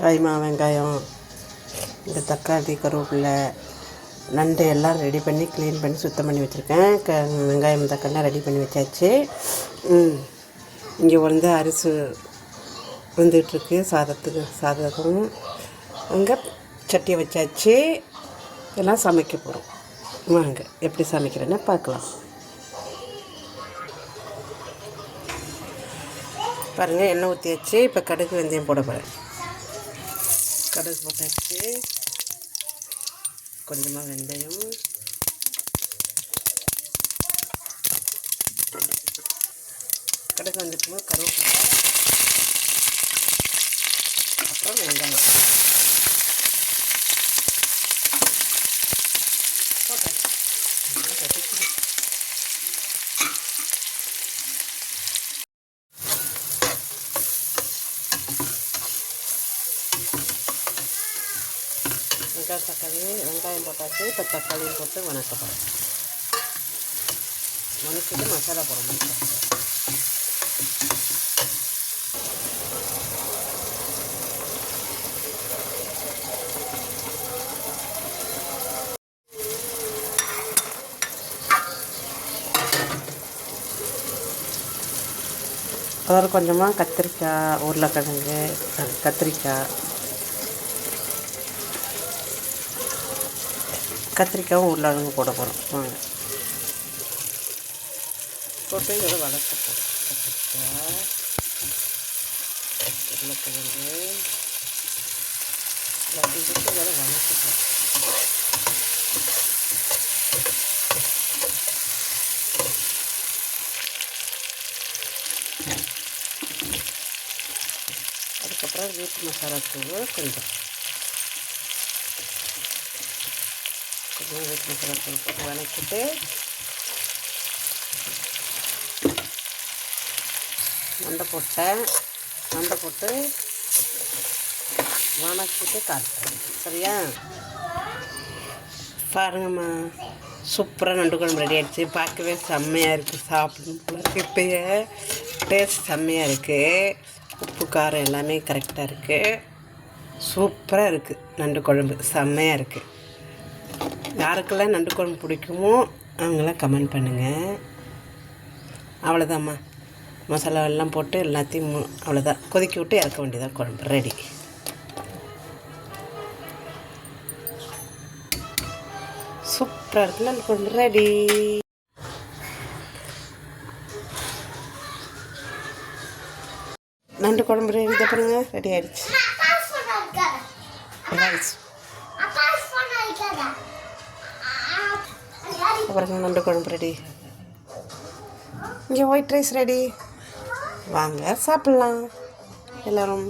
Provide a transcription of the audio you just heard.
கைமா வெங்காயம், இந்த தக்காளி, கருவேப்பிலை, நண்டு எல்லாம் ரெடி பண்ணி க்ளீன் பண்ணி சுத்தம் பண்ணி வச்சுருக்கேன். வெங்காயம் தக்காளிலாம் ரெடி பண்ணி வச்சாச்சு. இங்கே வந்து அரிசி வந்துகிட்ருக்கு சாதத்துக்கும் அங்கே சட்டியை வச்சாச்சு. எல்லாம் சமைக்க போகிறோம். வாங்க எப்படி சமைக்கிறேன்னு பார்க்கலாம். பாருங்கள், எண்ணெய் ஊற்றியாச்சு. இப்போ கடுகு வெந்தயம் போட போகிறேன். கடுகு போட்டாச்சு. கொஞ்சமாக வெந்தயம், கடுகு வந்துட்டு கருவேப்பிலை, அப்புறம் வெங்காயம் போட்டாச்சு. வெங்காயம் போட்டாச்சு. இப்போ தக்காளியும் போட்டு வணக்க போகிறேன். வணக்கிட்டு மசாலா போடணும். அதாவது கொஞ்சமாக கத்திரிக்காய், உருளைக்கிழங்கு, கத்திரிக்காயும் உருளைக்கிழங்கு போட போகிறோம். வாங்க போட்டு இதோட வதக்க போகிறோம். கத்திரிக்காய், உருளைக்கிழங்கு எல்லாத்தையும் போட்டு இதோட வதக்க போகிறோம். அதுக்கப்புறம் வீட்டு மசாலா தூள் கொஞ்சம் வீட்டு மசாலா தூள் போட்டு வதக்கிட்டு நண்டை போட்டு வதக்கிட்டு காட்டுறேன். சரியா? பாருங்கம்மா, சூப்பராக நண்டு குழம்பு ரெடி ஆகிடுச்சு. பார்க்கவே செம்மையாக இருக்குது. சாப்பிடணும் போல இருக்குது. இப்போயே டேஸ்ட் செம்மையாக இருக்குது. உப்பு காரம் எல்லாமே கரெக்டாக இருக்குது. சூப்பராக இருக்குது. நண்டு குழம்பு செம்மையாக இருக்குது. யாருக்கெல்லாம் நண்டு குழம்பு பிடிக்குமோ அவங்களாம் கமெண்ட் பண்ணுங்கள். அவ்வளோதாம்மா, மசாலாவெல்லாம் போட்டு எல்லாத்தையும் அவ்வளோதான் கொதிக்க விட்டு இறக்க வேண்டியதான். குழம்பு ரெடி. சூப்பராக இருக்குது. நண்டு குழம்பு ரெடி. நண்டு குழம்பு ரெடி. இதை பாருங்க, ரெடி ஆகிடுச்சு. பாருங்க, நண்டு குழம்பு ரெடி. இங்கே ஒயிட் ரைஸ் ரெடி. வாங்க சாப்பிட்லாம் எல்லோரும்.